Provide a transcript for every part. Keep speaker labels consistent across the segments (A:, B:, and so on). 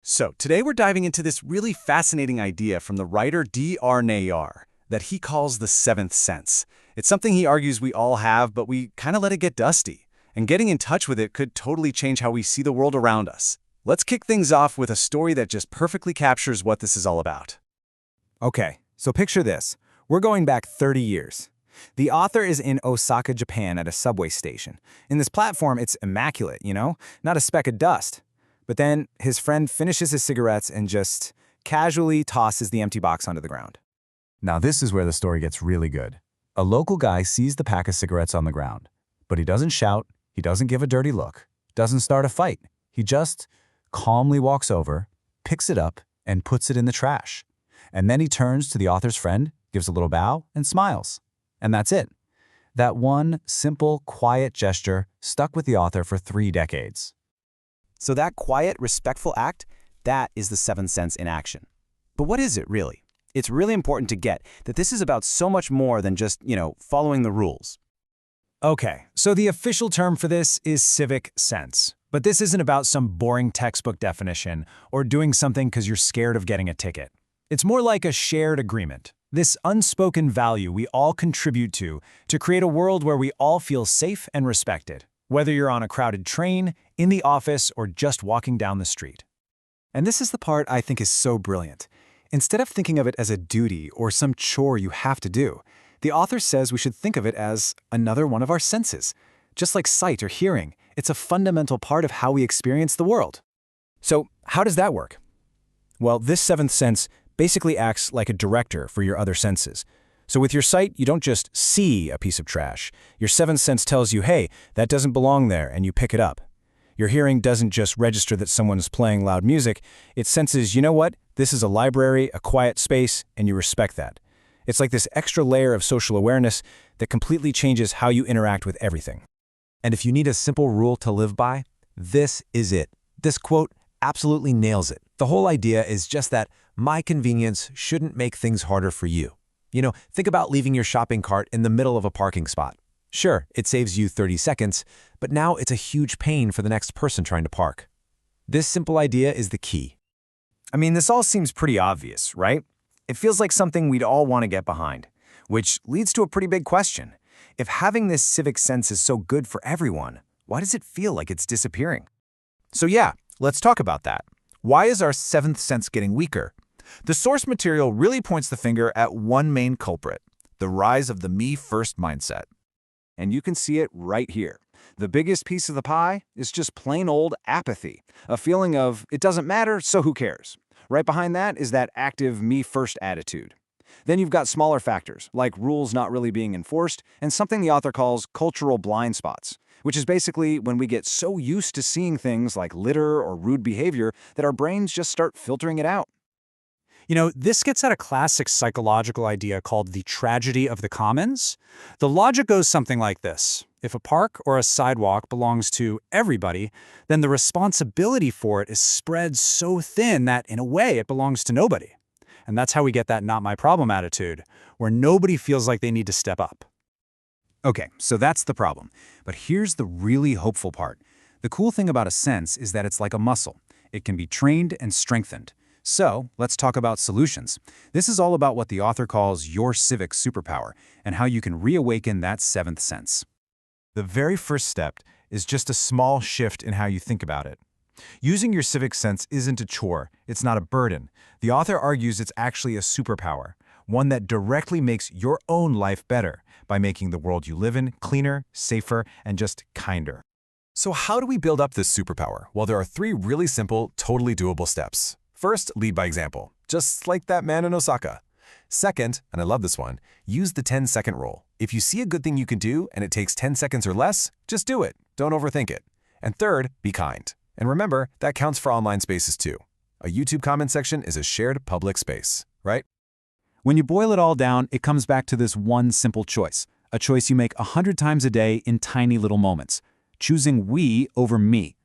A: So, today we're diving into this really fascinating idea from the writer D.R. Nayar that he calls the seventh sense. It's something he argues we all have, but we kind of let it get dusty. And getting in touch with it could totally change how we see the world around us. Let's kick things off with a story that just perfectly captures what this is all about.
B: Okay, so picture this. We're going back 30 years. The author is in Osaka, Japan at a subway station. In this platform, it's immaculate, not a speck of dust. But then his friend finishes his cigarettes and just casually tosses the empty box onto the ground.
C: Now this is where the story gets really good. A local guy sees the pack of cigarettes on the ground, but he doesn't shout, he doesn't give a dirty look, doesn't start a fight. He just calmly walks over, picks it up, and puts it in the trash. And then he turns to the author's friend, gives a little bow, and smiles. And that's it. That one simple, quiet gesture stuck with the author for 3 decades.
A: So that quiet, respectful act, that is the seventh sense in action. But what is it really? It's really important to get that this is about so much more than just, following the rules.
B: Okay, so the official term for this is civic sense. But this isn't about some boring textbook definition or doing something because you're scared of getting a ticket. It's more like a shared agreement, this unspoken value we all contribute to create a world where we all feel safe and respected, whether you're on a crowded train, in the office, or just walking down the street.
D: And this is the part I think is so brilliant. Instead of thinking of it as a duty or some chore you have to do, the author says we should think of it as another one of our senses. Just like sight or hearing, it's a fundamental part of how we experience the world.
B: So how does that work? Well, this seventh sense basically acts like a director for your other senses. So with your sight, you don't just see a piece of trash. Your seventh sense tells you, hey, that doesn't belong there, and you pick it up. Your hearing doesn't just register that someone's playing loud music. It senses, you know what? This is a library, a quiet space, and you respect that. It's like this extra layer of social awareness that completely changes how you interact with everything.
C: And if you need a simple rule to live by, this is it. This quote absolutely nails it. The whole idea is just that my convenience shouldn't make things harder for you. Think about leaving your shopping cart in the middle of a parking spot. Sure, it saves you 30 seconds, but now it's a huge pain for the next person trying to park. This simple idea is the key.
B: I mean, this all seems pretty obvious, right? It feels like something we'd all want to get behind, which leads to a pretty big question. If having this civic sense is so good for everyone, why does it feel like it's disappearing?
E: So yeah, let's talk about that. Why is our seventh sense getting weaker? The source material really points the finger at one main culprit, the rise of the me-first mindset. And you can see it right here. The biggest piece of the pie is just plain old apathy, a feeling of, it doesn't matter, so who cares? Right behind that is that active me-first attitude. Then you've got smaller factors, like rules not really being enforced, and something the author calls cultural blind spots, which is basically when we get so used to seeing things like litter or rude behavior that our brains just start filtering it out.
D: This gets at a classic psychological idea called the tragedy of the commons. The logic goes something like this. If a park or a sidewalk belongs to everybody, then the responsibility for it is spread so thin that, in a way, it belongs to nobody. And that's how we get that not my problem attitude, where nobody feels like they need to step up.
B: Okay, so that's the problem. But here's the really hopeful part. The cool thing about a sense is that it's like a muscle. It can be trained and strengthened. So let's talk about solutions. This is all about what the author calls your civic superpower and how you can reawaken that seventh sense.
C: The very first step is just a small shift in how you think about it. Using your civic sense isn't a chore, it's not a burden. The author argues it's actually a superpower, one that directly makes your own life better by making the world you live in cleaner, safer, and just kinder. So how do we build up this superpower? Well, there are 3 really simple, totally doable steps. First, lead by example, just like that man in Osaka. Second, and I love this one, use the 10-second rule. If you see a good thing you can do and it takes 10 seconds or less, just do it. Don't overthink it. And third, be kind. And remember, that counts for online spaces too. A YouTube comment section is a shared public space, right?
D: When you boil it all down, it comes back to this one simple choice, a choice you make 100 times a day in tiny little moments, choosing we over me.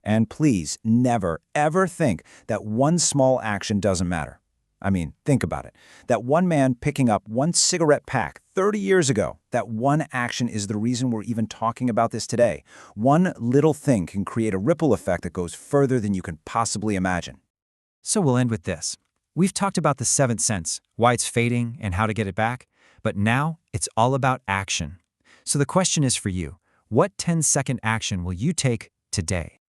B: And please never, ever think that one small action doesn't matter. I mean, think about it. That one man picking up one cigarette pack 30 years ago, that one action is the reason we're even talking about this today. One little thing can create a ripple effect that goes further than you can possibly imagine.
F: So we'll end with this. We've talked about the seventh sense, why it's fading and how to get it back, but now it's all about action. So the question is for you, what 10-second action will you take today?